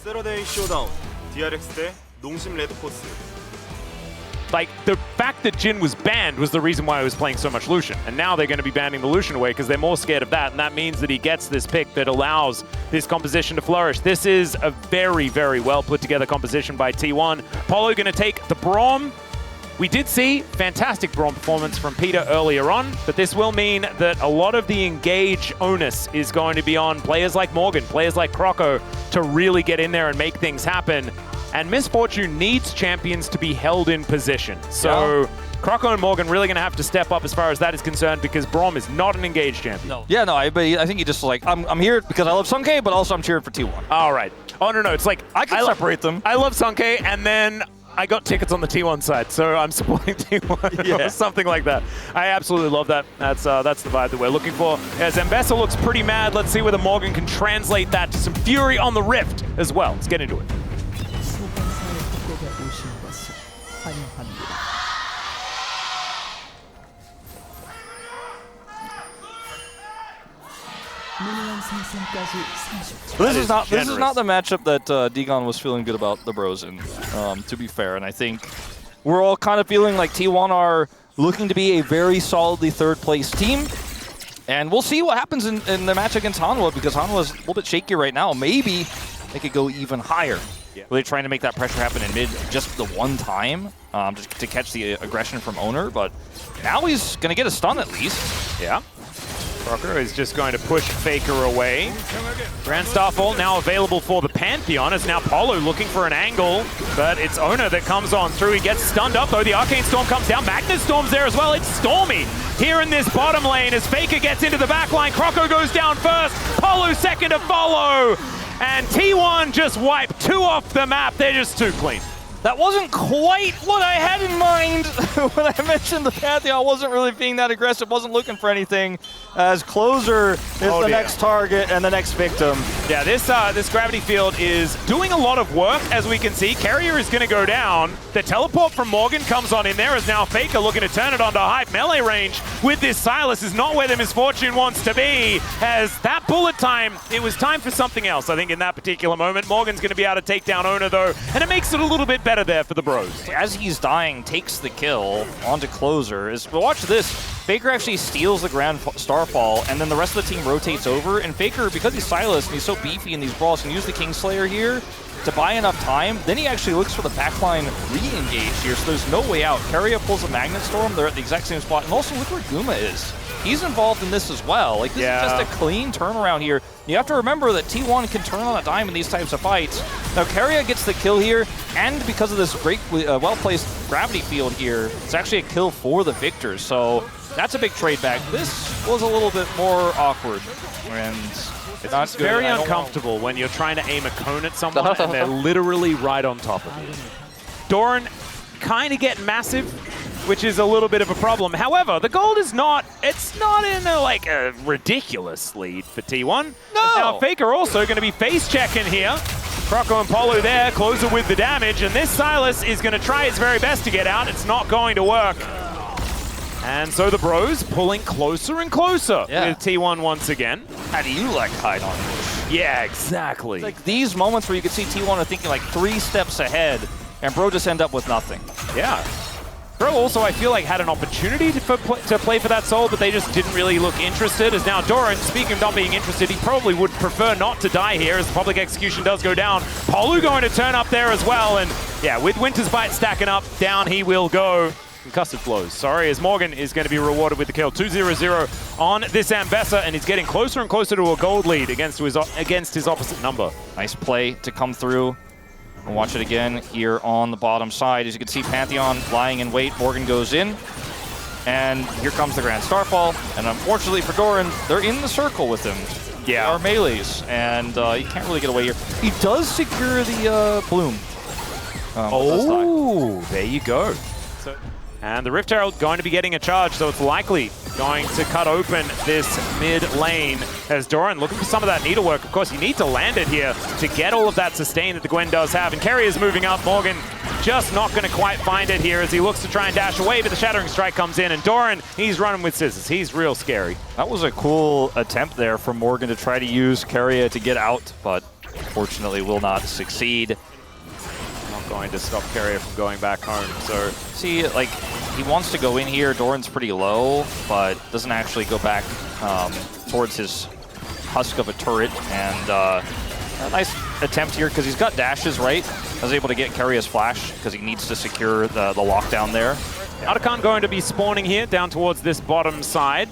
세러데이 쇼다운 DRX 대 농심 레드포스. Like, the fact that Jhin was banned was the reason why I was playing so much Lucian. And now they're going to be banning the Lucian away because they're more scared of that. And that means that he gets this pick that allows this composition to flourish. This is a very, very well put together composition by T1. Polo going to take the Braum. We did see fantastic Braum performance from Peter earlier on, but this will mean that a lot of the engage onus is going to be on players like Morgan, players like Croco to really get in there and make things happen. And Misfortune needs champions to be held in position. So Croco and Morgan really going to have to step up as far as that is concerned because Braum is not an engaged champion. No. Yeah, no, I think he just like, I'm here because I love Sunke, but also I'm cheering for T1. All right. Oh, no, it's like... I can separate them. I love Sunke, and then I got tickets on the T1 side, so I'm supporting T1 or something like that. I absolutely love that. That's the vibe that we're looking for. As Zambessa looks pretty mad, let's see whether Morgan can translate that to some fury on the Rift as well. Let's get into it. This is not the matchup that Degon was feeling good about the Bros in, to be fair. And I think we're all kind of feeling like T1 are looking to be a very solidly third place team. And we'll see what happens in the match against Hanwha, because Hanwha is a little bit shaky right now. Maybe they could go even higher. Yeah. Really trying to make that pressure happen in mid just the one time, just to catch the aggression from Owner. But now he's going to get a stun at least. Yeah. Crocker is just going to push Faker away. Grand Starfall now available for the Pantheon, as now Polo looking for an angle, but it's Owner that comes on through. He gets stunned up though. The Arcane Storm comes down. Magnus Storm's there as well. It's Stormy here in this bottom lane as Faker gets into the back line. Croco goes down first. Polo second to follow. And T1 just wiped 2 off the map. They're just too clean. That wasn't quite what I had in mind when I mentioned the Pantheon. I wasn't really being that aggressive, wasn't looking for anything, as Closer is the next target and the next victim. Yeah, this gravity field is doing a lot of work, as we can see. Carrier is going to go down. The teleport from Morgan comes on in there, as now Faker looking to turn it onto Hype. Melee range with this Sylas is not where the Misfortune wants to be, as that bullet time, it was time for something else, I think, in that particular moment. Morgan's going to be able to take down Owner, though, and it makes it a little bit better there for the Bros. As he's dying, takes the kill onto Closer. But watch this. Faker actually steals the Grand Starfall, and then the rest of the team rotates over. And Faker, because he's Sylas and he's so beefy in these brawls, can use the Kingslayer here to buy enough time. Then he actually looks for the backline re-engage here, so there's no way out. Keria pulls a Magnet Storm. They're at the exact same spot. And also look where Guma is. He's involved in this as well. Like, this is just a clean turnaround here. You have to remember that T1 can turn on a dime in these types of fights. Now, Keria gets the kill here, and because of this great, well-placed gravity field here, it's actually a kill for the victors. So that's a big trade back. This was a little bit more awkward, and it's very uncomfortable when you're trying to aim a cone at someone and they're literally right on top of you. Doran kind of getting massive, which is a little bit of a problem. However, the gold is not, it's not in a ridiculous lead for T1. No! Now Faker also going to be face checking here. Croco and Polo there, Closer with the damage, and this Sylas is going to try its very best to get out. It's not going to work. And so the Bros pulling closer and closer with T1 once again. How do you like hide on push? Yeah, exactly. It's like these moments where you can see T1 are thinking like 3 steps ahead, and Bro just end up with nothing. Yeah. Bro also, I feel like, had an opportunity to play for that soul, but they just didn't really look interested. As now Doran, speaking of not being interested, he probably would prefer not to die here as the public execution does go down. Polu going to turn up there as well, and yeah, with Winter's Bite stacking up, down he will go. Concussive blows, sorry, as Morgan is going to be rewarded with the kill. 2-0-0 on this Ambessa, and he's getting closer and closer to a gold lead against his opposite number. Nice play to come through. And watch it again here on the bottom side. As you can see, Pantheon lying in wait. Morgan goes in. And here comes the Grand Starfall. And unfortunately for Doran, they're in the circle with him. Yeah. They are melees. And he can't really get away here. He does secure the Bloom. Oh, there you go. And the Rift Herald going to be getting a charge, so it's likely going to cut open this mid lane as Doran looking for some of that needlework. Of course, you need to land it here to get all of that sustain that the Gwen does have. And Kerry is moving up. Morgan just not going to quite find it here as he looks to try and dash away, but the Shattering Strike comes in, and Doran, he's running with scissors. He's real scary. That was a cool attempt there from Morgan to try to use Keria to get out, but unfortunately will not succeed. Not going to stop Carrier from going back home. So See, like, he wants to go in here. Doran's pretty low, but doesn't actually go back towards his husk of a turret. And a nice attempt here because he's got dashes, right? I was able to get Carrier's flash because he needs to secure the lockdown there. Arakan going to be spawning here down towards this bottom side.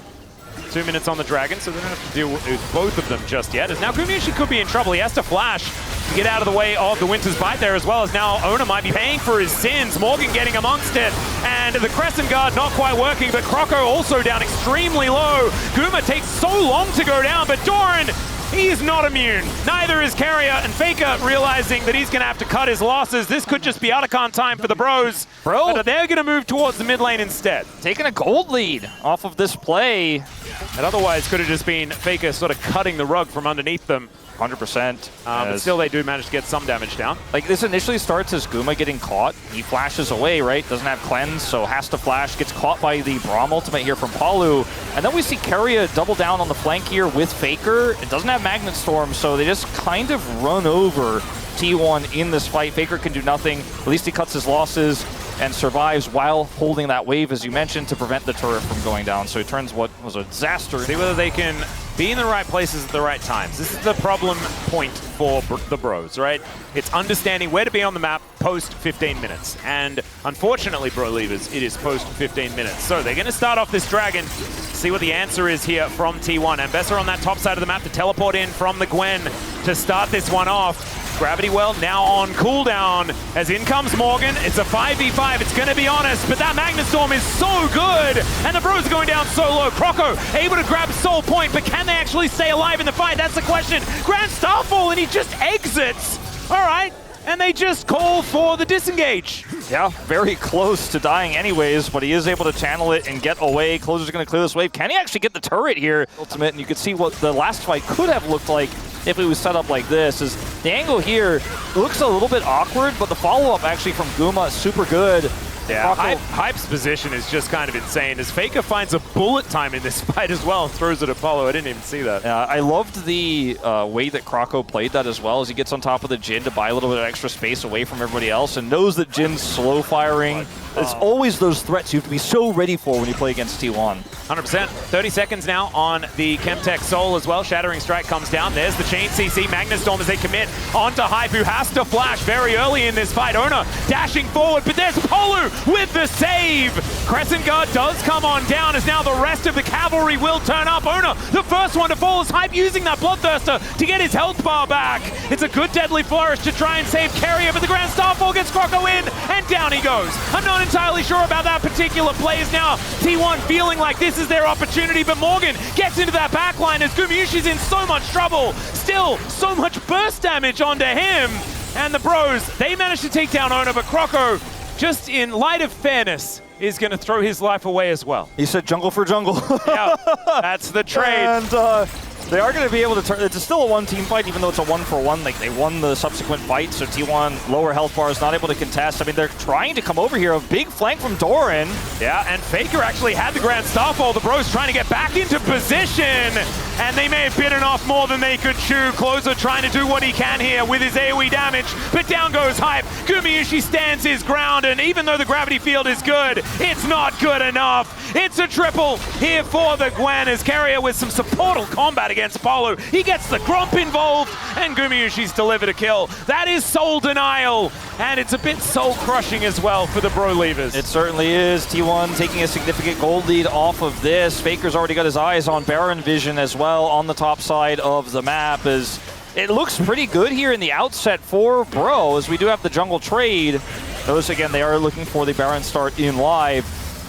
2 minutes on the Dragon, so they don't have to deal with both of them just yet. As now Gumiushi could be in trouble. He has to flash to get out of the way of the Winter's Bite there, as well as now Ona might be paying for his sins. Morgan getting amongst it, and the Crescent Guard not quite working, but Croco also down extremely low. Guma takes so long to go down, but Doran, he is not immune. Neither is Carrier, and Faker realizing that he's going to have to cut his losses. This could just be Arakan time for the Bros. But they're going to move towards the mid lane instead. Taking a gold lead off of this play. It otherwise could have just been Faker sort of cutting the rug from underneath them. 100%. But still they do manage to get some damage down. Like, this initially starts as Guma getting caught. He flashes away, right? Doesn't have cleanse, so has to flash. Gets caught by the Braum ultimate here from Palu. And then we see Carrier double down on the flank here with Faker. It doesn't have Magnet Storm, so they just kind of run over T1 in this fight. Faker can do nothing. At least he cuts his losses and survives while holding that wave, as you mentioned, to prevent the turret from going down. So he turns what was a disaster. See whether they can be in the right places at the right times. This is the problem point for the Bros, right? It's understanding where to be on the map post 15 minutes. And unfortunately, Bro Leavers, it is post 15 minutes. So they're going to start off this Dragon, see what the answer is here from T1. Ambessa on that top side of the map to teleport in from the Gwen to start this one off. Gravity Well now on cooldown as in comes Morgan. It's a 5v5, it's going to be honest, but that Magnet Storm is so good, and the Bros are going down so low. Croco able to grab Soul Point, but can they actually stay alive in the fight? That's the question. Grand Starfall, and he just exits. All right, and they just call for the disengage. Yeah, very close to dying anyways, but he is able to channel it and get away. Closer's going to clear this wave. Can he actually get the turret here? Ultimate, and you can see what the last fight could have looked like if it was set up like this. Is the angle here looks a little bit awkward, but the follow-up actually from Guma is super good. Yeah, Hype's position is just kind of insane as Faker finds a bullet time in this fight as well and throws it at Apollo. I didn't even see that. I loved the way that Croco played that as well, as he gets on top of the Jhin to buy a little bit of extra space away from everybody else and knows that Jin's slow firing. It's always those threats you have to be so ready for when you play against T1. 100%. 30 seconds now on the Chemtech Soul as well. Shattering Strike comes down. There's the chain CC. Magnet Storm as they commit onto Hype, who has to flash very early in this fight. Ona dashing forward, but there's Polu with the save. Crescent Guard does come on down as now the rest of the cavalry will turn up. Ona, the first one to fall, is Hype using that Bloodthirster to get his health bar back. It's a good Deadly Flourish to try and save Carrier, but the Grand Starfall gets Croco in, and down he goes. I'm not entirely sure about that particular play as now T1 feeling like this is their opportunity, but Morgan gets into that backline as Gumiushi's in so much trouble. Still, so much burst damage onto him. And the Bros, they managed to take down Ona, but Croco, just in light of fairness, is going to throw his life away as well. He said jungle for jungle. Yeah, that's the trade. And they are going to be able to turn. It's still a one-team fight, even though it's a 1-for-1. Like, they won the subsequent fight, so T1 lower health bar is not able to contest. I mean, they're trying to come over here. A big flank from Doran. Yeah, and Faker actually had the Grand Starfall. The Bros trying to get back into position, and they may have bitten off more than they could chew. Closer trying to do what he can here with his AoE damage, but down goes Hype. Gumiushi stands his ground, and even though the gravity field is good, it's not good enough. It's a triple here for the Gwen as Carrier with some supportal combat against Polo. He gets the Gromp involved, and Gumiushi's delivered a kill. That is soul denial, and it's a bit soul crushing as well for the Bro Leavers. It certainly is. T1 taking a significant gold lead off of this. Faker's already got his eyes on Baron Vision as well on the top side of the map, as it looks pretty good here in the outset for Bro, as we do have the jungle trade. Those, again, they are looking for the Baron start in live.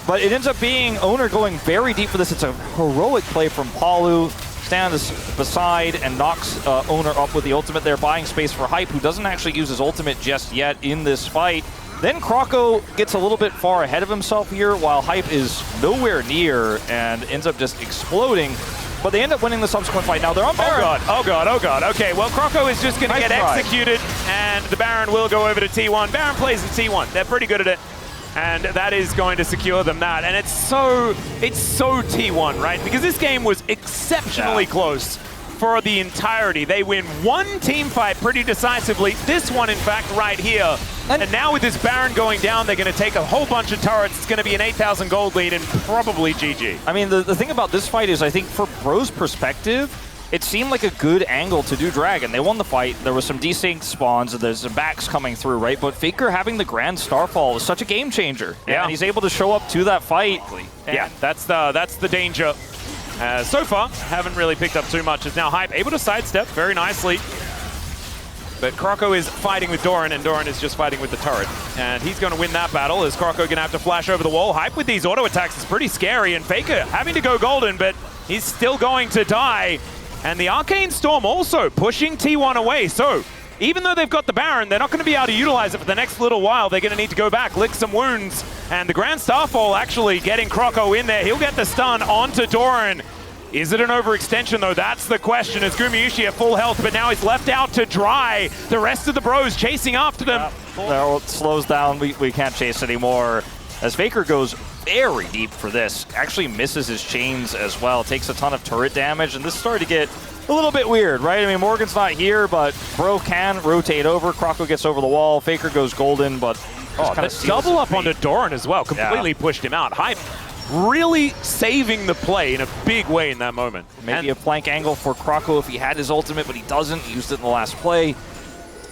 But it ends up being Owner going very deep for this. It's a heroic play from Palu. Stands beside and knocks Owner up with the ultimate there, buying space for Hype, who doesn't actually use his ultimate just yet in this fight. Then Croco gets a little bit far ahead of himself here, while Hype is nowhere near and ends up just exploding. But they end up winning the subsequent fight. Now they're on Baron. Oh god, oh god, oh god. Okay, well Croco is just going to get executed, and the Baron will go over to T1. Baron plays in T1. They're pretty good at it. And that is going to secure them that. And it's so T1, right? Because this game was exceptionally close for the entirety. They win one team fight pretty decisively. This one, in fact, right here. And now with this Baron going down, they're going to take a whole bunch of turrets. It's going to be an 8,000 gold lead and probably GG. I mean, the thing about this fight is I think for Bro's perspective, it seemed like a good angle to do Dragon. They won the fight. There was some desync spawns, and there's some backs coming through, right? But Faker having the Grand Starfall was such a game changer. Yeah. And he's able to show up to that fight. Yeah, that's the danger. So far, haven't really picked up too much. Is now Hype able to sidestep very nicely. But Croco is fighting with Doran, and Doran is just fighting with the turret. And he's going to win that battle. Is Croco going to have to flash over the wall? Hype with these auto attacks is pretty scary, and Faker having to go golden, but he's still going to die. And the Arcane Storm also pushing T1 away. So even though they've got the Baron, they're not going to be able to utilize it for the next little while. They're going to need to go back, lick some wounds. And the Grand Starfall actually getting Croco in there. He'll get the stun onto Doran. Is it an overextension, though? That's the question, as Gumayusi at full health, but now he's left out to dry. The rest of the bros chasing after them. No, it slows down. We can't chase anymore. As Faker goes very deep for this, actually misses his chains as well, takes a ton of turret damage, and this is starting to get a little bit weird, right? I mean, Morgan's not here, but Bro can rotate over. Croco gets over the wall. Faker goes golden, but kind of double up onto Doran as well. Completely pushed him out. Hype really saving the play in a big way in that moment. Maybe a flank angle for Croco if he had his ultimate, but he doesn't. He used it in the last play.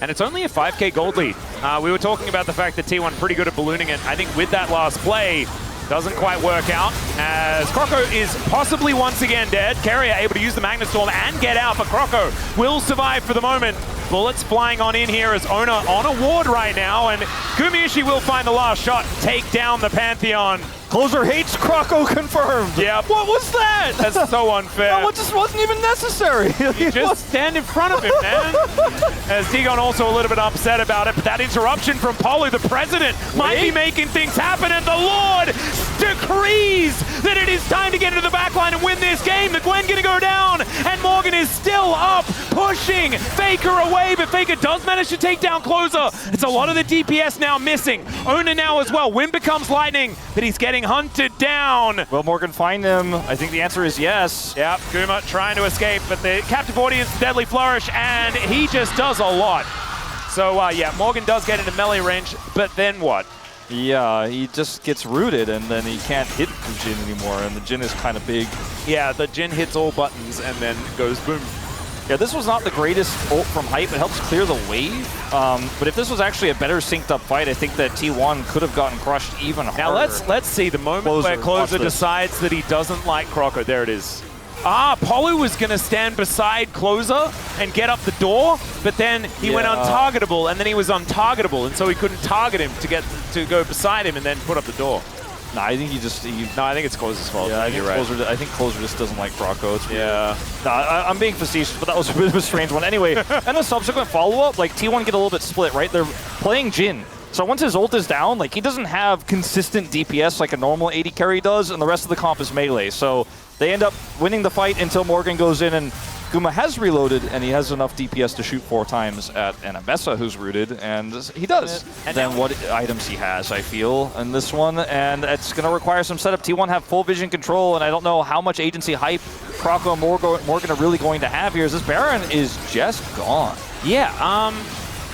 And it's only a 5k gold lead. We were talking about the fact that T1 pretty good at ballooning it. I think with that last play, doesn't quite work out, as Croco is possibly once again dead. Carrier able to use the Magnet Storm and get out, but Croco will survive for the moment. Bullets flying on in here as Ona on a ward right now, and Gumayusi will find the last shot, take down the Pantheon. Closer hates Croco confirmed. Yeah. What was that? That's so unfair. No, it just wasn't even necessary. You just stand in front of him, man. As Dagon also a little bit upset about it, but that interruption from Polu, the president, might be making things happen, and the Lord decrees that it is time to get into the backline and win this game. The Gwen gonna go down, and Morgan is still up, pushing Faker away, but Faker does manage to take down Closer. It's a lot of the DPS now missing. Ona now as well. Wind becomes lightning, but he's getting hunted down. Will Morgan find him? I think the answer is yes. Yep, Guma trying to escape, but the captive audience, Deadly Flourish, and he just does a lot. So yeah, Morgan does get into melee range, but then what? Yeah, he just gets rooted, and then he can't hit the Jhin anymore, and the Jhin is kind of big. Yeah, the Jhin hits all buttons and then goes boom. Yeah, this was not the greatest ult from Hype. It helps clear the wave. But if this was actually a better synced up fight, I think that T1 could have gotten crushed even harder. Now let's see the moment where Closer decides that he doesn't like Croco. There it is. Polu was going to stand beside Closer and get up the door, but then he went untargetable, and then he was untargetable, and so he couldn't target him to go beside him and then put up the door. No, I think No, I think it's Closer's fault. Yeah, I think Closer just doesn't like Croco. It's weird. Yeah. No, I'm being facetious, but that was a bit of a strange one. Anyway, and the subsequent follow-up, like T1 get a little bit split, right? They're playing Jhin. So once his ult is down, like he doesn't have consistent DPS like a normal AD carry does, and the rest of the comp is melee. So they end up winning the fight until Morgan goes in, and Guma has reloaded, and he has enough DPS to shoot 4 times at Anabessa, who's rooted, and he does. And then what items he has, I feel, in this one, and it's going to require some setup. T1 have full vision control, and I don't know how much agency hype Croco and Morgan are really going to have here, as this Baron is just gone. Yeah,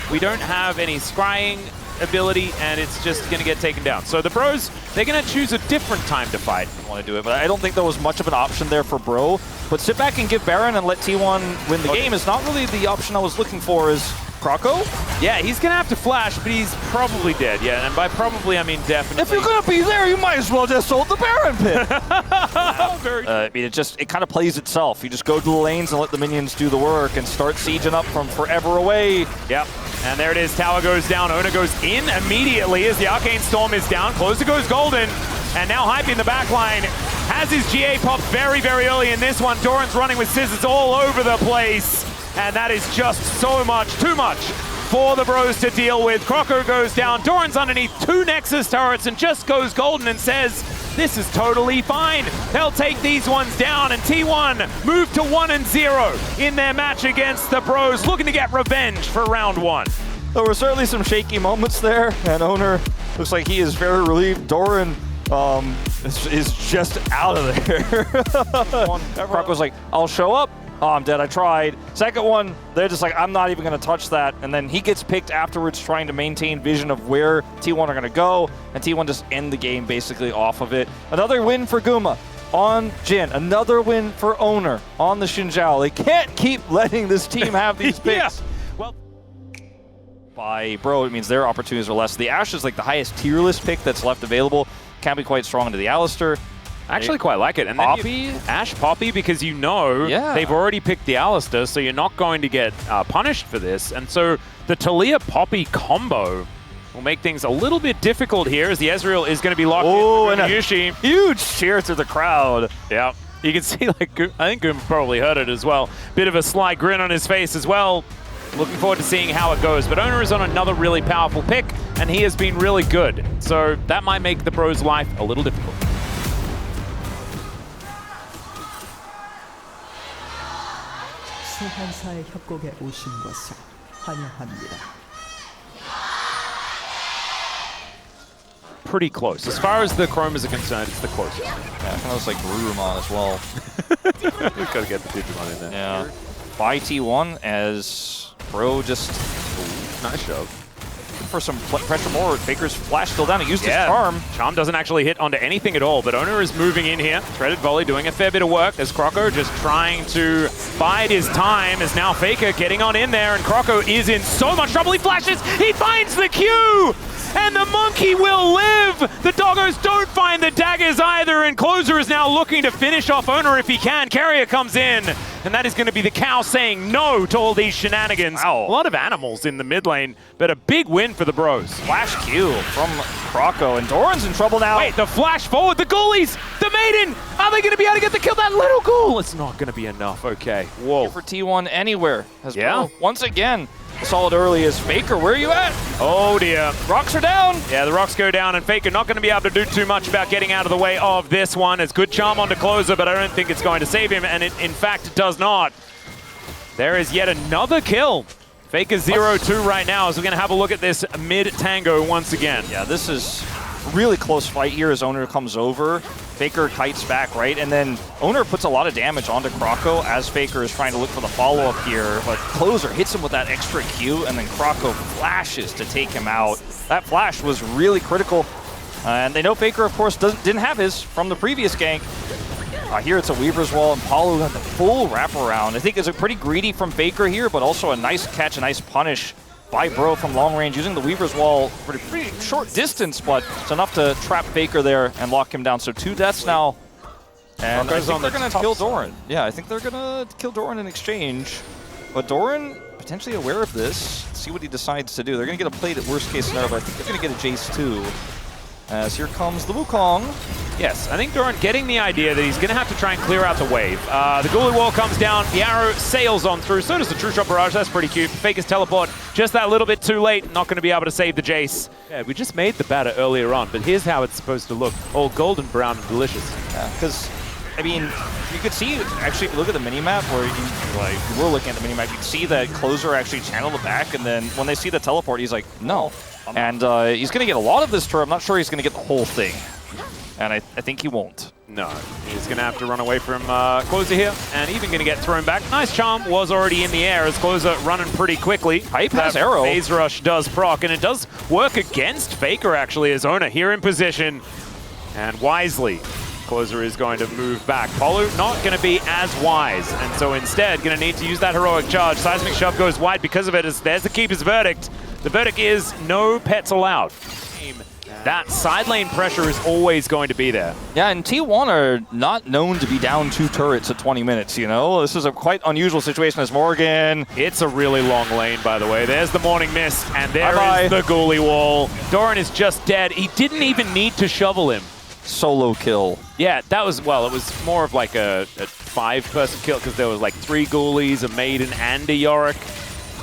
we don't have any scrying ability, and it's just going to get taken down. So the Bros, they're going to choose a different time to fight. I want to do it, but I don't think there was much of an option there for Bro. But sit back and give Baron and let T1 win the game is not really the option I was looking for. Is Croco? Yeah, he's going to have to flash, but he's probably dead. Yeah, and by probably, I mean definitely. If you're going to be there, you might as well just ult the Baron pit. I mean, it kind of plays itself. You just go to the lanes and let the minions do the work and start sieging up from forever away. Yep. And there it is. Tower goes down. Ona goes in immediately as the Arcane Storm is down. Closer goes golden. And now Hype in the back line has his GA pop very, very early in this one. Doran's running with scissors all over the place. And that is just so much, too much for the Bros to deal with. Croco goes down. Doran's underneath 2 Nexus turrets and just goes golden and says, this is totally fine. They'll take these ones down, and T1 move to 1-0 in their match against the Bros, looking to get revenge for round 1. There were certainly some shaky moments there, and Owner looks like he is very relieved. Doran is just out of there. Croco's like, I'll show up, Oh, I'm dead. I tried. Second one, they're just like, I'm not even going to touch that. And then he gets picked afterwards trying to maintain vision of where T1 are going to go. And T1 just end the game basically off of it. Another win for Guma on Jin. Another win for Owner on the Xinjiao. They can't keep letting this team have these picks. Yeah. Well, by Bro, it means their opportunities are less. The Ashe is like the highest tier list pick that's left available. Can be quite strong into the Alistair. I actually quite like it. And then Poppy? Ashe Poppy, because you know they've already picked the Alistair, so you're not going to get punished for this. And so the Talia Poppy combo will make things a little bit difficult here, as the Ezreal is going to be locked in. And Yushi. Huge cheer through the crowd. Yeah. You can see, like, I think Goom probably heard it as well. Bit of a sly grin on his face as well. Looking forward to seeing how it goes. But Owner is on another really powerful pick, and he has been really good. So that might make the Bros' life a little difficult. 소환사의 협곡에 오신 것을 환영합니다. Pretty close. As far as the Chromas are concerned, it's the closest. Yeah, kind of looks like Gurumon as well. We've got to get the Digimon in there. Yeah. By T1 as Bro just Nice job. for some pressure more. Faker's flash still down. He used his charm. Charm doesn't actually hit onto anything at all, but Owner is moving in here. Threaded volley doing a fair bit of work as Croco just trying to bide his time, as now Faker getting on in there, and Croco is in so much trouble. He flashes, he finds the Q! And the monkey will live! The doggos don't find the daggers either, and Closer is now looking to finish off Owner if he can. Carrier comes in, and that is going to be the cow saying no to all these shenanigans. Wow. A lot of animals in the mid lane, but a big win for the Bros. Flash Q from Croco, and Doran's in trouble now. Wait, the flash forward, the ghoulies, the maiden! Are they going to be able to get the kill? That little ghoul! It's not going to be enough, okay. Whoa. For T1 anywhere. As Bro, once again, solid early as Faker. Where are you at? Oh dear. Rocks are down. Yeah, the rocks go down, and Faker not going to be able to do too much about getting out of the way of this one. It's good charm onto Closer, but I don't think it's going to save him, and it, in fact, it does not. There is yet another kill. Faker 0-2 right now, as we're going to have a look at this mid-tango once again. Yeah, this is a really close fight here as Owner comes over. Faker kites back, right? And then Owner puts a lot of damage onto Croco as Faker is trying to look for the follow-up here. But Closer hits him with that extra Q, and then Croco flashes to take him out. That flash was really critical. And they know Faker, of course, didn't have his from the previous gank. Here it's a Weaver's Wall, and Paulo got the full wraparound. I think it's a pretty greedy from Faker here, but also a nice catch, a nice punish by Bro from long range, using the Weaver's Wall for a pretty short distance, but it's enough to trap Faker there and lock him down. So 2 deaths now, and I think they're going to kill Doran. Yeah, I think they're going to kill Doran in exchange. But Doran, potentially aware of this, see what he decides to do. They're going to get a plate at worst case scenario, but I think they're going to get a Jace too. As here comes the Wukong. Yes, I think Doran getting the idea that he's going to have to try and clear out the wave. The Ghoulie Wall comes down, the arrow sails on through, so does the True Shot Barrage. That's pretty cute. Faker's teleport just that little bit too late, not going to be able to save the Jace. Yeah, we just made the batter earlier on, but here's how it's supposed to look. All golden brown and delicious. Yeah, because, I mean, you could see, actually, if you look at the minimap, where you were looking at the minimap, you could see that Closer actually channeled it back, and then when they see the teleport, he's like, no. And he's going to get a lot of this turn. I'm not sure he's going to get the whole thing. And I think he won't. No, he's going to have to run away from Closer here, and even going to get thrown back. Nice charm, was already in the air as Closer running pretty quickly. Hype has arrow. Phase Rush does proc, and it does work against Faker, actually, as Owner here in position. And wisely, Closer is going to move back. Polu not going to be as wise, and so instead going to need to use that heroic charge. Seismic Shove goes wide because of it, as there's the Keeper's verdict. The verdict is no pets allowed. That side lane pressure is always going to be there. Yeah, and T1 are not known to be down 2 turrets at 20 minutes, you know? This is a quite unusual situation as Morgan. It's a really long lane, by the way. There's the Morning Mist, and there is the Ghoulie Wall. Doran is just dead. He didn't even need to shovel him. Solo kill. Yeah, that was, well, it was more of like a 5-person kill, because there was like 3 Ghoulies, a Maiden, and a Yorick.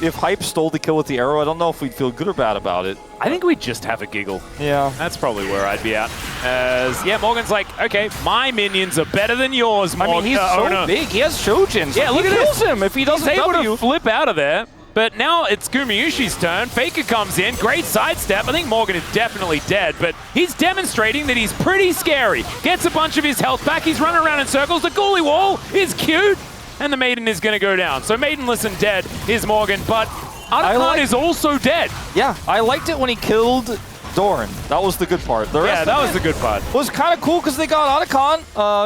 If Hype stole the kill with the arrow, I don't know if we'd feel good or bad about it. I think we'd just have a giggle. Yeah. That's probably where I'd be at. As, yeah, Morgan's like, okay, my minions are better than yours, I mean, he's so big. He has Shojins. Yeah, look at this. He kills him if he doesn't He's able W. to flip out of there. But now it's Gumayushi's turn. Faker comes in. Great sidestep. I think Morgan is definitely dead, but he's demonstrating that he's pretty scary. Gets a bunch of his health back. He's running around in circles. The Ghoulie Wall is cute. and the Maiden is going to go down. So Maidenless and dead is Morgan, but Otacon is also dead. Yeah, I liked it when he killed Doran. That was the good part. The rest that was the good part. Was kind of cool because they got Otacon.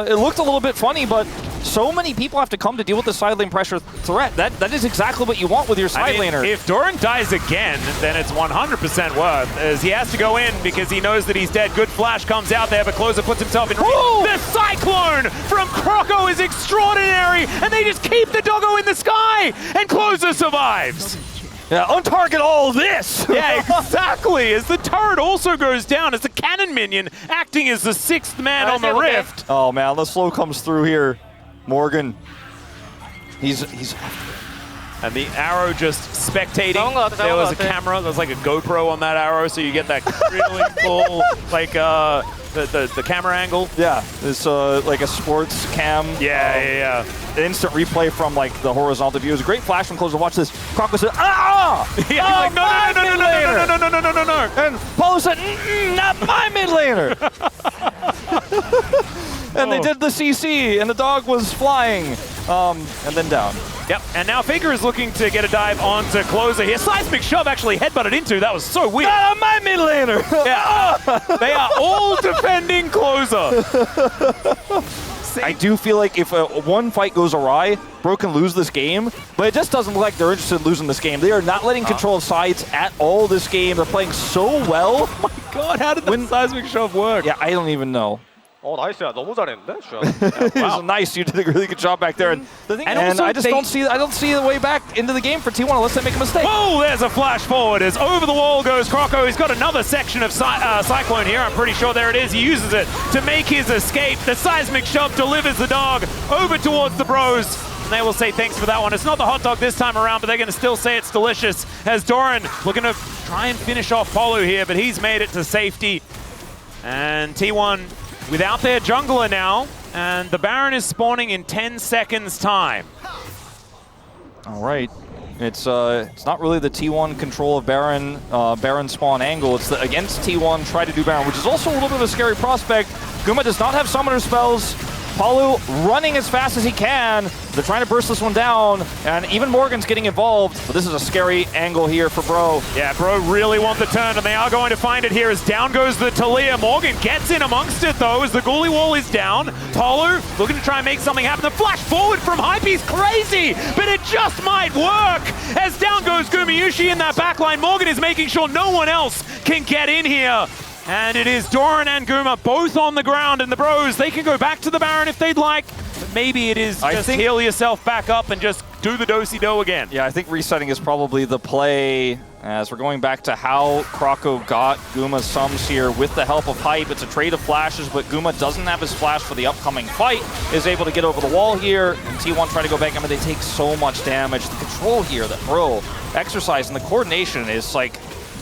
It looked a little bit funny, but so many people have to come to deal with the side lane pressure threat. That is exactly what you want with your side laner. If Doran dies again, then it's 100% worth, as he has to go in because he knows that he's dead. Good flash comes out there, but Closer puts himself in. The Cyclone from Croco is extraordinary, and they just keep the doggo in the sky, and Closer survives. Yeah, untarget all this! Yeah, exactly, as the turret also goes down, as the cannon minion acting as the 6th man on the rift. Oh man, the slow comes through here. Morgan, he's and the arrow just spectating. There was a camera, there's like a GoPro on that arrow, so you get that really cool, like, the camera angle. Yeah, it's like a sports cam. Yeah. Instant replay from like the horizontal view. It was a great flash from Closer. Watch this. Croco said, "Ah!" Yeah, he's like, no. And Paulo said, "Not my mid laner." And they did the CC, and the dog was flying, and then down. Yep, and now Faker is looking to get a dive onto Closer here. Seismic Shove actually headbutted into. That was so weird. Not my mid laner. Yeah, they are all defending Closer. I do feel like if one fight goes awry, Bro can lose this game, but it just doesn't look like they're interested in losing this game. They are not letting control of sides at all this game. They're playing so well. Oh my god, how did the Seismic Shove work? Yeah, I don't even know. 나이스야. 너무 잘했는데? It was nice. You did a really good job back there. And also I just don't see the way back into the game for T1 unless they make a mistake. Oh, there's a flash forward as over the wall goes Croco. He's got another section of Cyclone here. I'm pretty sure there it is. He uses it to make his escape. The Seismic Shove delivers the dog over towards the Bros. And they will say thanks for that one. It's not the hot dog this time around, but they're going to still say it's delicious. As Doran looking to try and finish off Polu here, but he's made it to safety. And T1 without their jungler now, and the Baron is spawning in 10 seconds time. All right. It's not really the T1 control of Baron spawn angle. It's the against T1 try to do Baron, which is also a little bit of a scary prospect. Guma does not have summoner spells. Palu running as fast as he can. They're trying to burst this one down, and even Morgan's getting involved. But this is a scary angle here for Bro. Yeah, Bro really want the turn, and they are going to find it here as down goes the Talia. Morgan gets in amongst it, though, as the Ghoulie wall is down. Palu looking to try and make something happen. The flash forward from Hype's crazy, but it just might work. As down goes Gumayushi in that backline. Morgan is making sure no one else can get in here. And it is Doran and Guma both on the ground, and the Bros, they can go back to the Baron if they'd like. But maybe it is just heal yourself back up and just do the do-si-do again. Yeah, I think resetting is probably the play as we're going back to how Croco got Guma's sums here with the help of Hype. It's a trade of flashes, but Guma doesn't have his flash for the upcoming fight. Is able to get over the wall here, and T1 trying to go back. I mean, they take so much damage. The control here that Bro exercise and the coordination is like,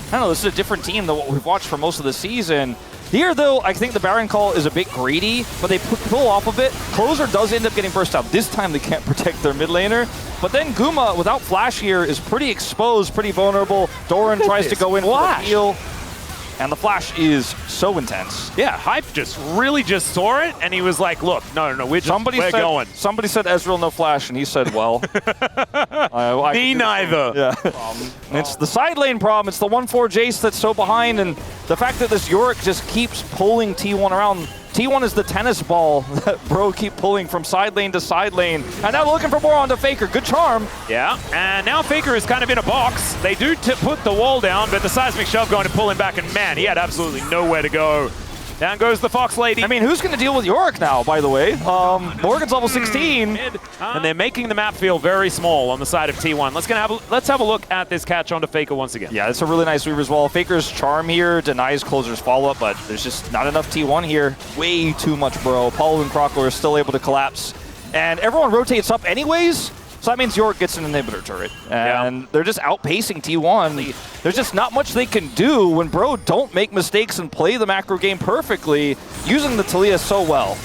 I don't know, this is a different team than what we've watched for most of the season. Here, though, I think the Baron call is a bit greedy, but they pull off of it. Closer does end up getting burst out. This time they can't protect their mid laner. But then Guma, without flash here, is pretty exposed, pretty vulnerable. Doran tries to go in for the heal. And the flash is so intense. Yeah, Hype really just saw it, and he was like, look, no, we're going. Somebody said Ezreal no flash, and he said, well. Me neither. Yeah. It's the side lane problem. It's the 1-4 Jace that's so behind, and the fact that this Yorick just keeps pulling T1 around. T1 is the tennis ball that Bro keep pulling from side lane to side lane. And now looking for more onto Faker. Good charm. Yeah, and now Faker is kind of in a box. They do put the wall down, but the Seismic Shove going to pull him back, and man, he had absolutely nowhere to go. Down goes the Fox Lady. I mean, who's going to deal with Yorick now, by the way? Morgan's level 16. And they're making the map feel very small on the side of T1. Let's have a look at this catch onto Faker once again. Yeah, it's a really nice Weaver's Wall. Faker's charm here denies Closer's follow-up, but there's just not enough T1 here. Way too much, Bro. Paulo and Croco are still able to collapse. And everyone rotates up anyways. So that means Yorick gets an inhibitor turret. And they're just outpacing T1. There's just not much they can do when Bro don't make mistakes and play the macro game perfectly, using the Talia so well.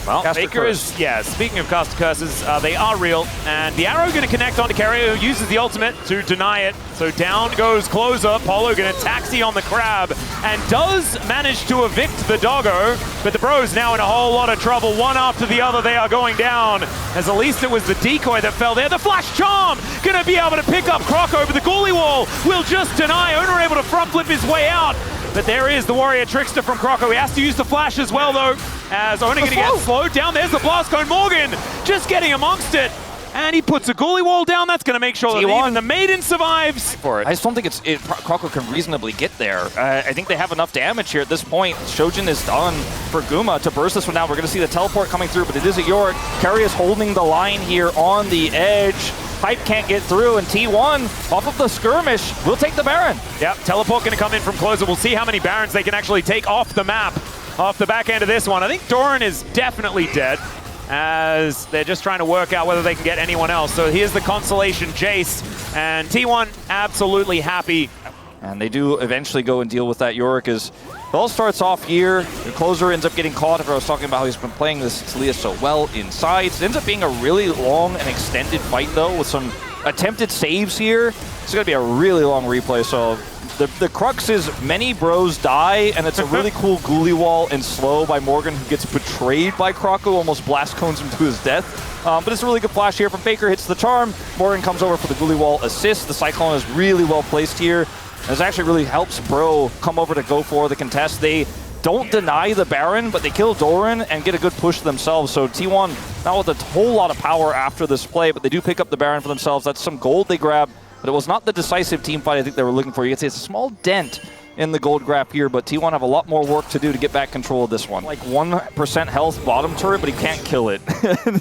Well, Caster Faker curse. is, yeah, speaking of caster curses, they are real. And the arrow going to connect onto Carrier, who uses the ultimate to deny it. So down goes Closer. Polo going to taxi on the crab and does manage to evict the doggo. But the bros now in a whole lot of trouble. One after the other, they are going down. As at least it was the decoy that fell there. The flash charm going to be able to pick up Croco, but the goalie wall will just deny. Owner able to front flip his way out. But there is the Warrior Trickster from Croco. He has to use the flash as well, though, as Owner going to get slowed down. There's the blast cone. Morgan just getting amongst it. And he puts a goalie wall down. That's going to make sure that even the Maiden survives. I just don't think Croco can reasonably get there. I think they have enough damage here at this point. Shojin is done for Guma to burst this one down. We're going to see the teleport coming through, but it is a Yorick. Kerry is holding the line here on the edge. Hype can't get through, and T1 off of the skirmish will take the Baron. Yep, teleport going to come in from Closer. We'll see how many Barons they can actually take off the map, off the back end of this one. I think Doran is definitely dead, as they're just trying to work out whether they can get anyone else. So here's the consolation Jace, and T1 absolutely happy. And they do eventually go and deal with that. Yorick is, it all starts off here. The Closer ends up getting caught. After I was talking about how he's been playing this Talia so well inside. It ends up being a really long and extended fight, though, with some attempted saves here. It's going to be a really long replay. So the crux is many bros die, and it's a really cool ghoulie wall and slow by Morgan, who gets betrayed by Croco, almost blast cones him to his death. But it's a really good flash here from Faker, hits the charm. Morgan comes over for the ghoulie wall assist. The Cyclone is really well placed here. This actually really helps Bro come over to go for the contest. They don't deny the Baron, but they kill Doran and get a good push themselves. So T1 not with a whole lot of power after this play, but they do pick up the Baron for themselves. That's some gold they grab, but it was not the decisive team fight I think they were looking for. You can see it's a small dent in the gold grab here, but T1 have a lot more work to do to get back control of this one. Like 1% health bottom turret, but he can't kill it.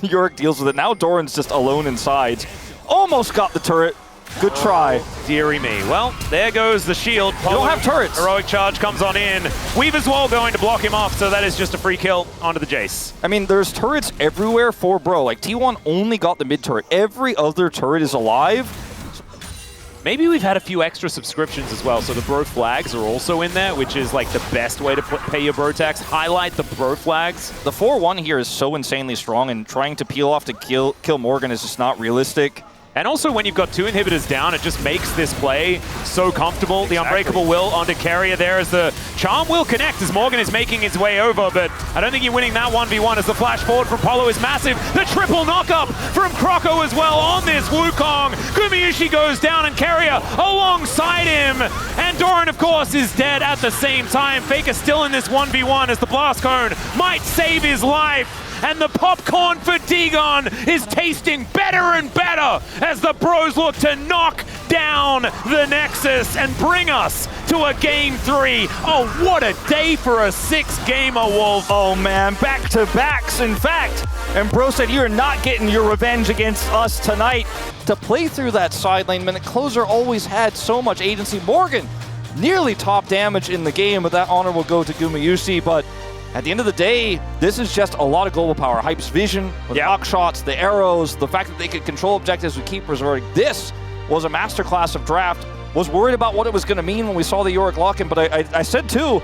Yorick deals with it. Now Doran's just alone inside. Almost got the turret. Good try. Deary me. Well, there goes the shield. You don't have turrets. Heroic charge comes on in. Weaver's Wall going to block him off, so that is just a free kill onto the Jace. I mean, there's turrets everywhere for Bro. Like, T1 only got the mid turret. Every other turret is alive. Maybe we've had a few extra subscriptions as well, so the Bro flags are also in there, which is like the best way to pay your Bro tax. Highlight the Bro flags. The 4-1 here is so insanely strong, and trying to peel off to kill Morgan is just not realistic. And also, when you've got two inhibitors down, it just makes this play so comfortable. The Unbreakable Will onto Carrier there as the Charm will connect as Morgan is making his way over, but I don't think you're winning that 1v1 as the flash forward from Polo is massive. The triple knockup from Croco as well on this Wukong. Gumayushi goes down and Carrier alongside him. And Doran, of course, is dead at the same time. Faker still in this 1v1 as the Blast Cone might save his life. And the popcorn for Dagon is tasting better and better as the Bros look to knock down the Nexus and bring us to a Game 3. Oh, what a day for a 6-gamer, Wolf. Oh man, back-to-backs, in fact. And Bro said, you're not getting your revenge against us tonight. To play through that side lane, man, the Closer always had so much agency. Morgan, nearly top damage in the game, but that honor will go to Gumayushi. But at the end of the day, this is just a lot of global power. Hype's vision, the knock shots, the arrows, the fact that they could control objectives with keep resorting. This was a masterclass of draft. Was worried about what it was going to mean when we saw the Yorick lock-in, but I said too.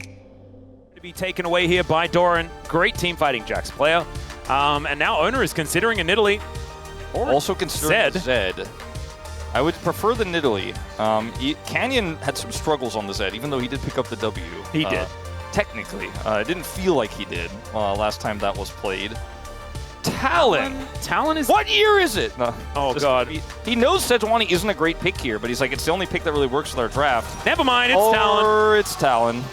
To be taken away here by Doran. Great team fighting, Jax player. And now Owner is considering a Nidalee. Also considering Zed. I would prefer the Nidalee. Canyon had some struggles on the Zed, even though he did pick up the W. He did. Technically. It didn't feel like he did last time that was played. Talon. Talon is... What year is it? No, oh, God. He knows Sejuani isn't a great pick here, but he's like, it's the only pick that really works with our draft. Never mind, it's Talon. It's Talon.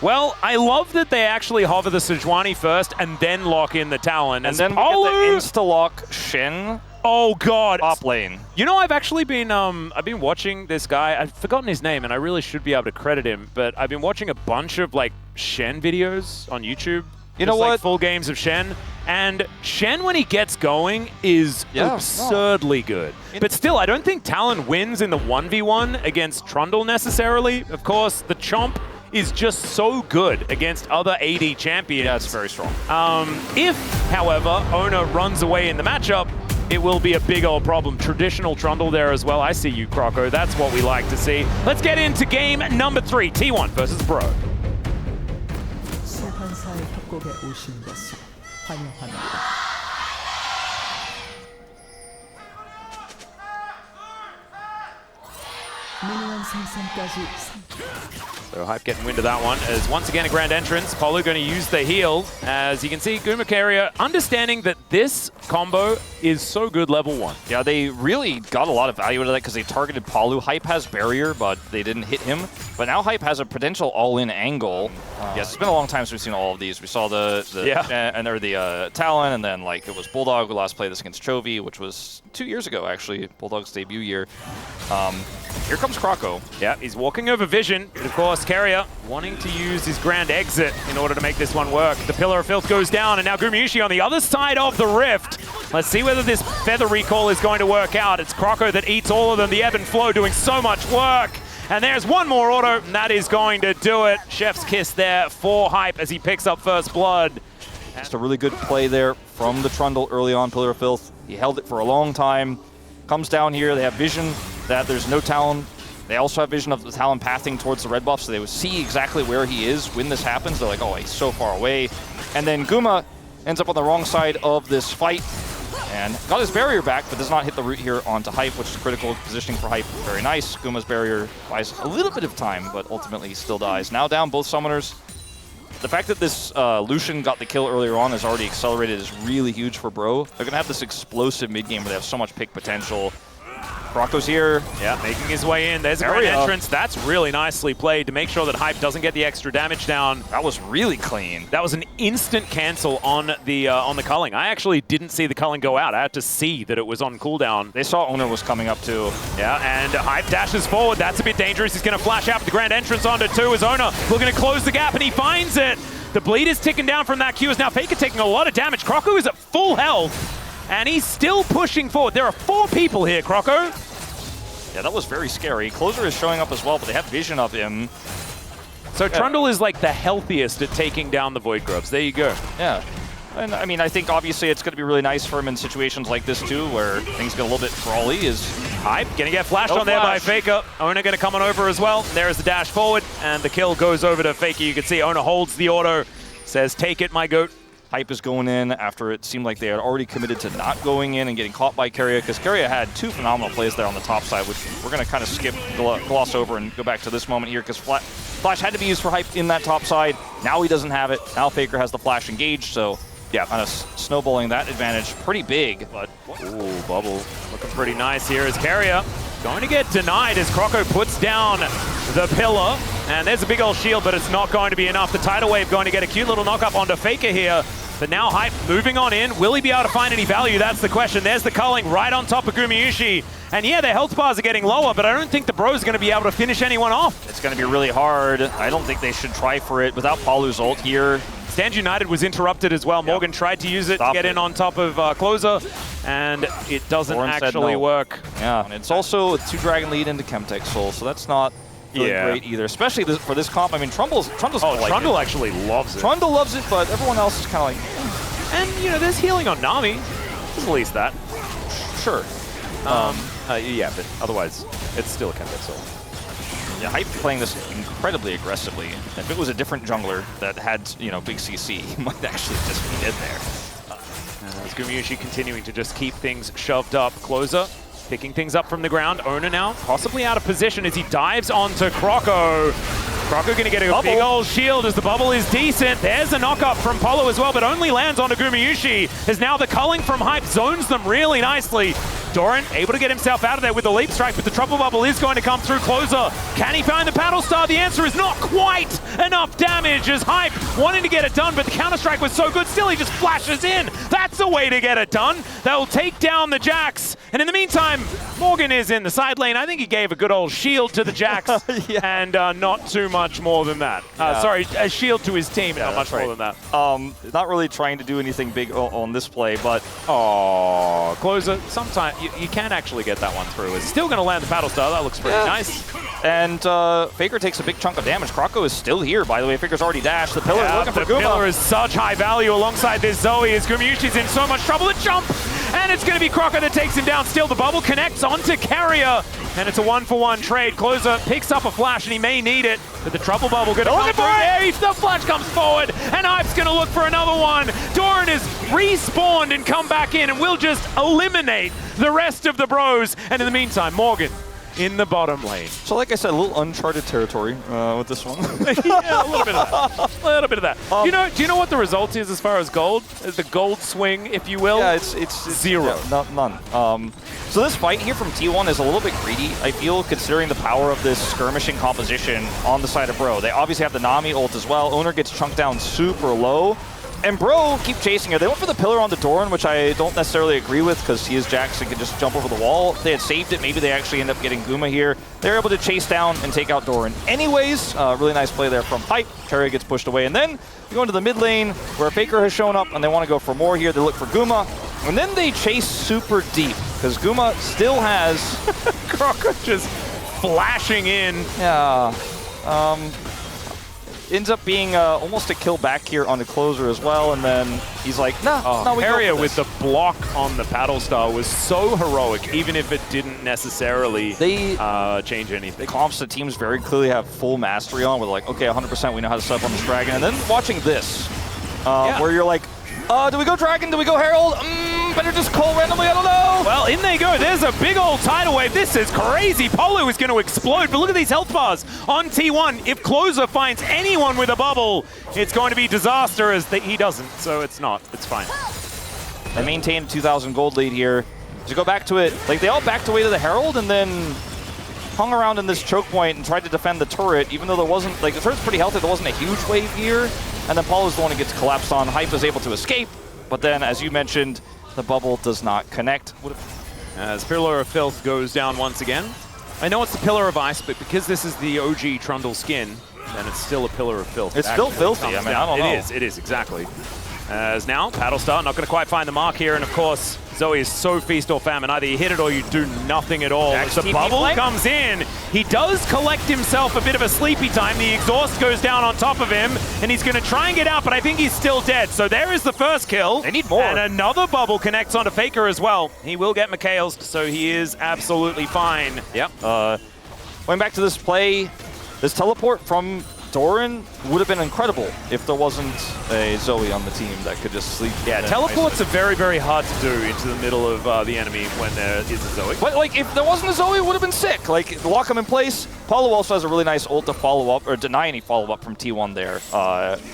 Well, I love that they actually hover the Sejuani first and then lock in the Talon. And then we get the insta-lock Shen. Oh, God. Top lane. You know, I've actually been, I've been watching this guy. I've forgotten his name, and I really should be able to credit him, but I've been watching a bunch of, like, Shen videos on YouTube. You know what? Like, full games of Shen. And Shen, when he gets going, is absurdly good. But still, I don't think Talon wins in the 1v1 against Trundle necessarily. Of course, the Chomp is just so good against other AD champions. Yeah, it's very strong. If, however, Owner runs away in the matchup, it will be a big old problem. Traditional Trundle there as well. I see you, Croco. That's what we like to see. Let's get into game number 3. T1 versus Bro. 소환사의 협곡에 오신 것을 환영합니다. 미니언 생성까지 3초. So Hype getting wind of that one as once again a grand entrance. Polu going to use the heal. As you can see, Gumakaria understanding that this combo is so good level 1. Yeah, they really got a lot of value out of that because they targeted Palu. Hype has barrier, but they didn't hit him. But now Hype has a potential all-in angle. Yes, it's been a long time since we've seen all of these. We saw the Talon, and then like it was Bulldog who last played this against Chovy, which was 2 years ago actually, Bulldog's debut year. Here comes Croco. Yeah, he's walking over Vision, but of course Carrier wanting to use his grand exit in order to make this one work. The Pillar of Filth goes down, and now Gumayusi on the other side of the rift. Let's see whether this Feather Recall is going to work out. It's Croco that eats all of them. The Ebb and Flow doing so much work. And there's one more auto, and that is going to do it. Chef's kiss there for Hype as he picks up first blood. Just a really good play there from the Trundle early on, Pillar of Filth. He held it for a long time. Comes down here, they have vision that there's no Talon. They also have vision of the Talon pathing towards the red buff, so they would see exactly where he is when this happens. They're like, oh, he's so far away. And then Guma ends up on the wrong side of this fight and got his barrier back, but does not hit the root here onto Hype, which is critical positioning for Hype. Very nice. Guma's barrier buys a little bit of time, but ultimately he still dies. Now down both summoners. The fact that this Lucian got the kill earlier on is already accelerated is really huge for Bro. They're going to have this explosive mid-game where they have so much pick potential. Croco's here. Yeah, making his way in. There's a grand entrance. That's really nicely played to make sure that Hype doesn't get the extra damage down. That was really clean. That was an instant cancel on the culling. I actually didn't see the culling go out. I had to see that it was on cooldown. They saw Owner was coming up too. Yeah, and Hype dashes forward. That's a bit dangerous. He's going to flash out with the grand entrance onto 2 as Owner looking to close the gap, and he finds it. The bleed is ticking down from that Q. Is now Faker taking a lot of damage. Croco is at full health, and he's still pushing forward. There are 4 people here, Croco. Yeah, that was very scary. Closer is showing up as well, but they have vision of him. So Trundle is like the healthiest at taking down the Void Grubs. There you go. Yeah. And I mean, I think obviously it's going to be really nice for him in situations like this too, where things get a little bit brawly. Is Hype gonna get flashed on there by Faker. Owner gonna come on over as well. There's the dash forward, and the kill goes over to Faker. You can see Owner holds the auto, says, "Take it, my goat." Hype is going in after it seemed like they had already committed to not going in and getting caught by Carrier, because Carrier had 2 phenomenal plays there on the top side, which we're going to kind of gloss over and go back to this moment here, because Flash had to be used for Hype in that top side. Now he doesn't have it. Now Faker has the Flash engaged, so yeah, kind of snowballing that advantage pretty big. But ooh, Bubble looking pretty nice here as Carrier going to get denied as Croco puts down the Pillar. And there's a big old shield, but it's not going to be enough. The Tidal Wave going to get a cute little knock-up onto Faker here. But now Hype moving on in. Will he be able to find any value? That's the question. There's the culling right on top of Gumayusi. And yeah, their health bars are getting lower, but I don't think the Bros are going to be able to finish anyone off. It's going to be really hard. I don't think they should try for it without Palu's ult here. Stand United was interrupted as well. Morgan tried to use it to get in on top of Closer, and it doesn't actually work. Yeah, and it's also a 2 dragon lead into Chemtech Soul, so that's not really great either, especially for this comp. I mean, Trundle's Trundle actually loves it. Trundle loves it, but everyone else is kind of like, And, you know, there's healing on Nami. There's at least that. sure. Yeah, but otherwise, it's still a Chemtech Soul. Yeah, Hype playing this incredibly aggressively. If it was a different jungler that had, you know, big CC, he might actually just be dead there. As Gumayusi continuing to just keep things shoved up. Closer picking things up from the ground. Owner now possibly out of position as he dives onto Croco. Croco going to get a big old shield as the bubble is decent. There's a knock-up from Polo as well, but only lands onto Gumayusi as now the culling from Hype zones them really nicely. Doran able to get himself out of there with the leap strike, but the trouble bubble is going to come through. Closer, can he find the paddle star? The answer is not quite enough damage as Hype wanting to get it done, but the counter strike was so good, still he just flashes in. That's a way to get it done. That will take down the Jax. And in the meantime, Morgan is in the side lane. I think he gave a good old shield to the Jax and not too much more than that. Sorry, a shield to his team, not much more than that. Not really trying to do anything big on this play, but Closer, sometimes you can actually get that one through. It's still going to land the paddle star. That looks pretty nice. And Faker takes a big chunk of damage. Croco is still here, by the way. Faker's already dashed. The Pillar looking for Guma. The Pillar is such high value alongside this Zoe as Gumayusi's in so much trouble. The jump and it's going to be Crocker that takes him down. Still, the bubble connects onto Carrier, and it's a 1-for-1 trade. Closer picks up a flash, and he may need it, but the trouble bubble going to come through there. The flash comes forward, and Hype's going to look for another one. Doran is respawned and come back in, and will just eliminate the rest of the bros. And in the meantime, Morgan in the bottom lane. So like I said, a little uncharted territory with this one. Yeah, a little bit of that. A little bit of that. Do you know what the result is as far as gold? The gold swing, if you will? Yeah, it's zero. Yeah, none. So this fight here from T1 is a little bit greedy, I feel, considering the power of this skirmishing composition on the side of Bro. They obviously have the Nami ult as well. Owner gets chunked down super low. And Bro keep chasing her. They went for the pillar on the Doran, which I don't necessarily agree with because he is Jax and can just jump over the wall. If they had saved it, maybe they actually end up getting Guma here. They're able to chase down and take out Doran. Anyways, really nice play there from Hype. Terry gets pushed away. And then you go into the mid lane where Faker has shown up and they want to go for more here. They look for Guma. And then they chase super deep because Guma still has Crocker just flashing in. Yeah. Ends up being almost a kill back here on the closer as well, and then he's like, no, we Carrier go with the block on the paddle star was so heroic, even if it didn't necessarily change anything. The comps the teams very clearly have full mastery on, with like, okay, 100% we know how to sub on this dragon, and then watching this, where you're like, do we go dragon, do we go herald? Better just call randomly, I don't know. Well, in they go. There's a big old tidal wave. This is crazy. Polo is going to explode, but look at these health bars on T1. If Closer finds anyone with a bubble, it's going to be disaster, as he doesn't, so it's not. It's fine. They maintain a 2,000 gold lead here. To go back to it, like they all backed away to the herald and then hung around in this choke point and tried to defend the turret, even though there wasn't, like the turret's pretty healthy, there wasn't a huge wave here. And then Polo's the one who gets collapsed on. Hype is able to escape, but then, as you mentioned, the bubble does not connect. As Pillar of Filth goes down once again. I know it's the Pillar of Ice, but because this is the OG Trundle skin, then it's still a Pillar of Filth. It's still filthy. I mean, I don't know. It is, exactly. As now, Paddlestar not going to quite find the mark here, and of course, Zoe is so feast or famine. Either you hit it or you do nothing at all. As the bubble comes in, he does collect himself a bit of a sleepy time. The exhaust goes down on top of him, and he's going to try and get out, but I think he's still dead. So there is the first kill. They need more. And another bubble connects onto Faker as well. He will get McHale's, so he is absolutely fine. Yep. Going back to this play, this teleport from Doran would have been incredible if there wasn't a Zoe on the team that could just sleep. Yeah, teleports are very, very hard to do into the middle of the enemy when there is a Zoe. But like, if there wasn't a Zoe, it would have been sick. Like, lock him in place. Paulo also has a really nice ult to follow up, or deny any follow-up from T1 there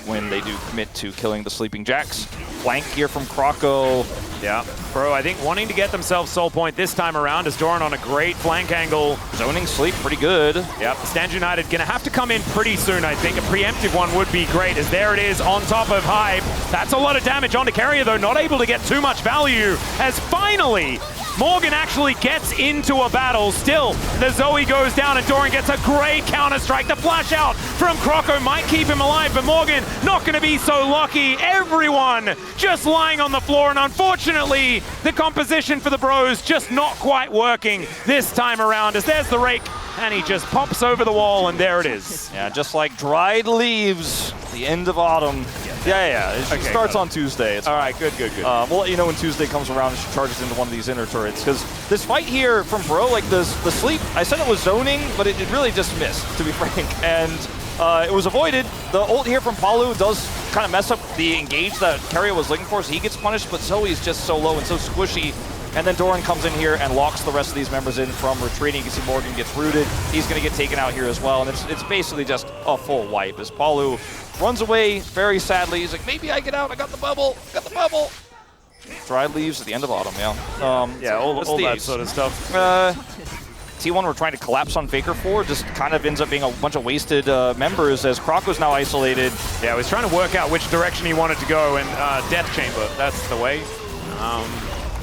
when they do commit to killing the sleeping Jax. Flank here from Croco. Yeah, Bro, I think wanting to get themselves soul point this time around is Doran on a great flank angle. Zoning sleep pretty good. Yep, Stand United going to have to come in pretty soon, I think. A preemptive one would be great, as there it is on top of Hype. That's a lot of damage on the Carrier, though, not able to get too much value, as finally Morgan actually gets into a battle. Still, the Zoe goes down and Doran gets a great counter-strike. The flash out from Croco might keep him alive, but Morgan not going to be so lucky. Everyone just lying on the floor, and unfortunately, the composition for the bros just not quite working this time around, as there's the rake, and he just pops over the wall, and there it is. Yeah, just like dried leaves, the end of autumn. Yeah. It starts on Tuesday. It's all right, good. We'll let you know when Tuesday comes around and she charges into one of these inner turrets. Because this fight here from Bro, like the sleep, I said it was zoning, but it really just missed, to be frank. And it was avoided. The ult here from Palu does kind of mess up the engage that Carrier was looking for, so he gets punished, but Zoe's just so low and so squishy. And then Doran comes in here and locks the rest of these members in from retreating. You can see Morgan gets rooted. He's going to get taken out here as well. And it's basically just a full wipe as Palu runs away very sadly. He's like, maybe I get out. I got the bubble. Dried leaves at the end of autumn, yeah. All that sort of stuff. T1 were trying to collapse on Faker 4, just kind of ends up being a bunch of wasted members as Croco's now isolated. Yeah, he was trying to work out which direction he wanted to go, and Death Chamber, that's the way.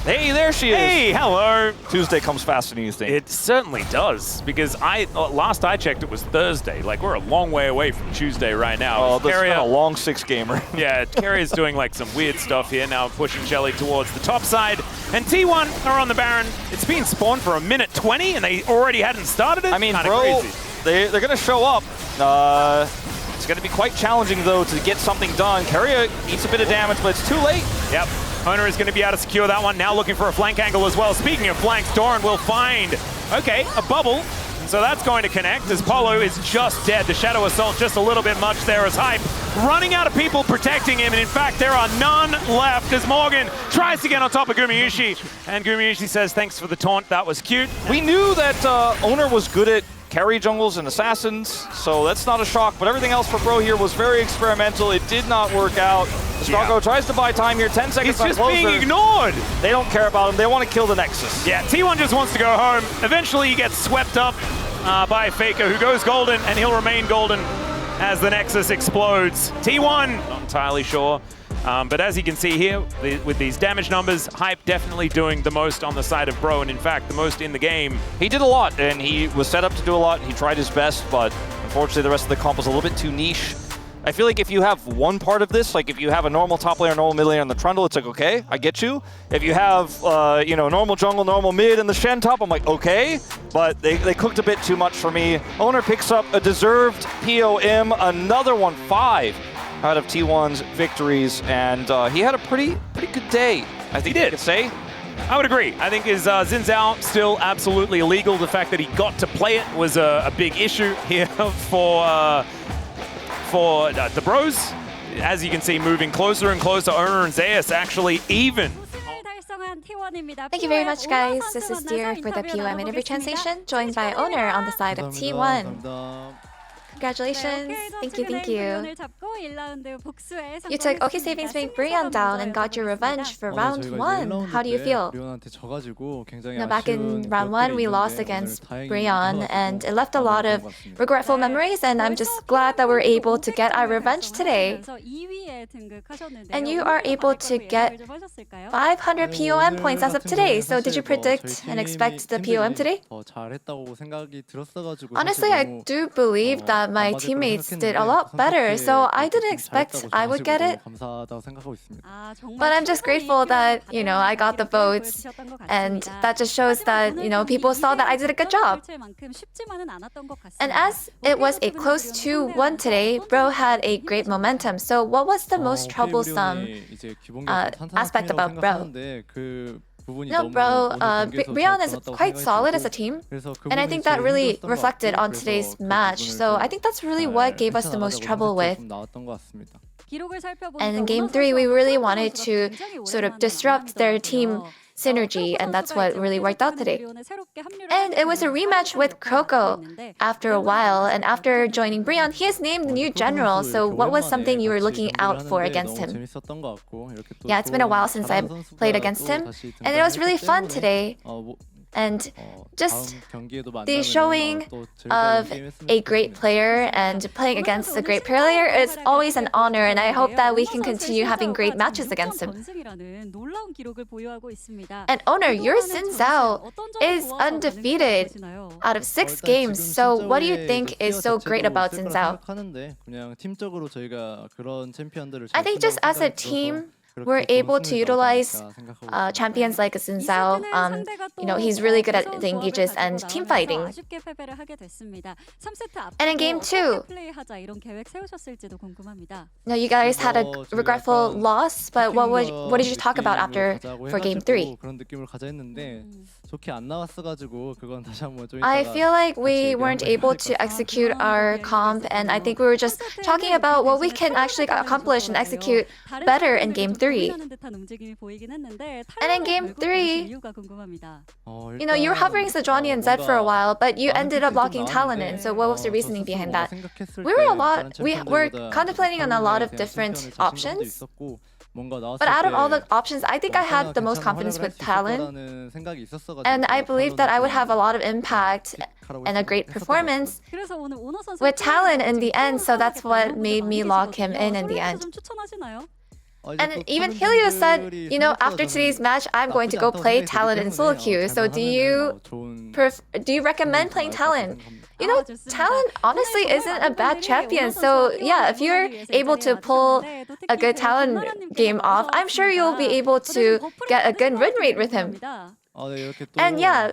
Hey, there she is. Hey, hello. Tuesday comes faster than you think. It certainly does, because last I checked, it was Thursday. Like, we're a long way away from Tuesday right now. Oh, this has been a long 6-gamer. Yeah, Carrier's doing like some weird stuff here now, pushing Shelly towards the top side. And T1 are on the Baron. It's been spawned for a minute 20, and they already hadn't started it. I mean, Kinda Bro, crazy. they're going to show up. It's going to be quite challenging, though, to get something done. Carrier eats a bit of damage, but it's too late. Yep. Owner is going to be able to secure that one. Now looking for a flank angle as well. Speaking of flanks, Doran will find, okay, a bubble. So that's going to connect as Polo is just dead. The Shadow Assault just a little bit much there as Hype running out of people protecting him. And in fact, there are none left as Morgan tries to get on top of Gumayushi. And Gumayushi says, thanks for the taunt. That was cute. We knew that Owner was good at carry jungles and assassins, so that's not a shock. But everything else for Bro here was very experimental. It did not work out. Stargo tries to buy time here. 10 seconds. He's just being ignored. They don't care about him. They want to kill the Nexus. Yeah, T1 just wants to go home. Eventually he gets swept up by Faker, who goes golden, and he'll remain golden as the Nexus explodes. T1, not entirely sure. But as you can see here, with these damage numbers, Hype definitely doing the most on the side of Bro, and in fact, the most in the game. He did a lot, and he was set up to do a lot. He tried his best, but unfortunately, the rest of the comp was a little bit too niche. I feel like if you have one part of this, like if you have a normal top laner, normal mid laner, and the Trundle, it's like, okay, I get you. If you have, you know, normal jungle, normal mid, and the Shen top, I'm like, okay. But they cooked a bit too much for me. Owner picks up a deserved POM, another one, 5 out of T1's victories, and he had a pretty good day, I think you could say. I would agree. I think his Xin Zhao still absolutely illegal. The fact that he got to play it was a big issue here for the Bros. As you can see, moving closer and closer, Owner and Zeus actually even. Thank you very much, guys. This is Deer for the POM interview translation, joined by Owner on the side of T1. Congratulations. Thank you. You took OK Savings Bank Brion down and got your revenge for round 1. How do you feel? Now, back in round 1, we lost against Brion, and it left a lot of regretful memories, and I'm just glad that we're able to get our revenge today. And you are able to get 500 POM points as of today. So did you predict and expect the POM today? Honestly, I do believe that my teammates did a lot better, so I didn't expect I would get it. But I'm just grateful that, you know, I got the votes, and that just shows that, you know, people saw that I did a good job. And as it was a close 2-1 today, Bro had a great momentum. So what was the most troublesome aspect about Bro? No, Bro, Brion is quite solid as a team, and I think that really reflected on today's match. So I think that's really what gave us the most trouble with. And in Game 3, we really wanted to sort of disrupt their team synergy, and that's what really worked out today. And it was a rematch with Croco after a while, and after joining Brion, he is named the new general, so what was something you were looking out for against him? Yeah, it's been a while since I played against him, and it was really fun today. And just the showing of a great player and playing against a great player is always an honor, and I hope that we can continue having great matches against him. And Owner, your Xin Zhao is undefeated out of 6 games, so what do you think is so great about Xin Zhao? I think just as a team, we're able to utilize champions like Xin Zhao. You know, he's really good at the engages and team fighting. And in Game 2, now you guys had a regretful loss, but what did you talk about after for Game 3? I feel like we weren't able to execute our comp, and I think we were just talking about what we can actually accomplish and execute better in Game 3. And in Game 3, you know, you were hovering Sejuani and Zed for a while, but you ended up locking Talon in, so what was the reasoning behind that? We were contemplating on a lot of different options. But out of all the options, I think I had the most confidence with Talon. And I believe that I would have a lot of impact and a great performance with Talon in the end, so that's what made me lock him in the end. And even Helio said, you know, after today's match, I'm going to go play Talon in solo queue. So do you recommend playing Talon? You know, Talon honestly isn't a bad champion. So yeah, if you're able to pull a good Talon game off, I'm sure you'll be able to get a good win rate with him. And yeah,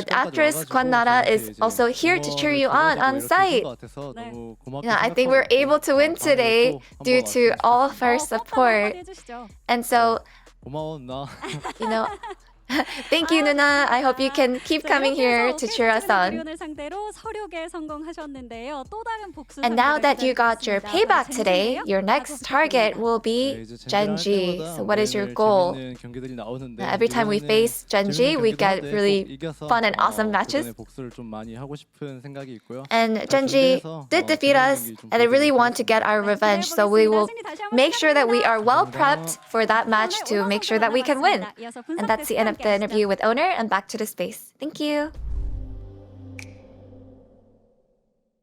actress Kwan Nara is also here to cheer you on site. Yeah, I think we're able to win today due to all of her support. And so 고마워 누나. You know, thank you, Nuna. I hope you can keep coming here to cheer us on. And now that you got your payback today, your next target will be Genji. So what is your goal? Every time we face Genji, we get really fun and awesome matches. And Genji did defeat us, and I really want to get our revenge. So we will make sure that we are well prepped for that match to make sure that we can win. And that's the end of the interview with Owner, and back to the space. Thank you.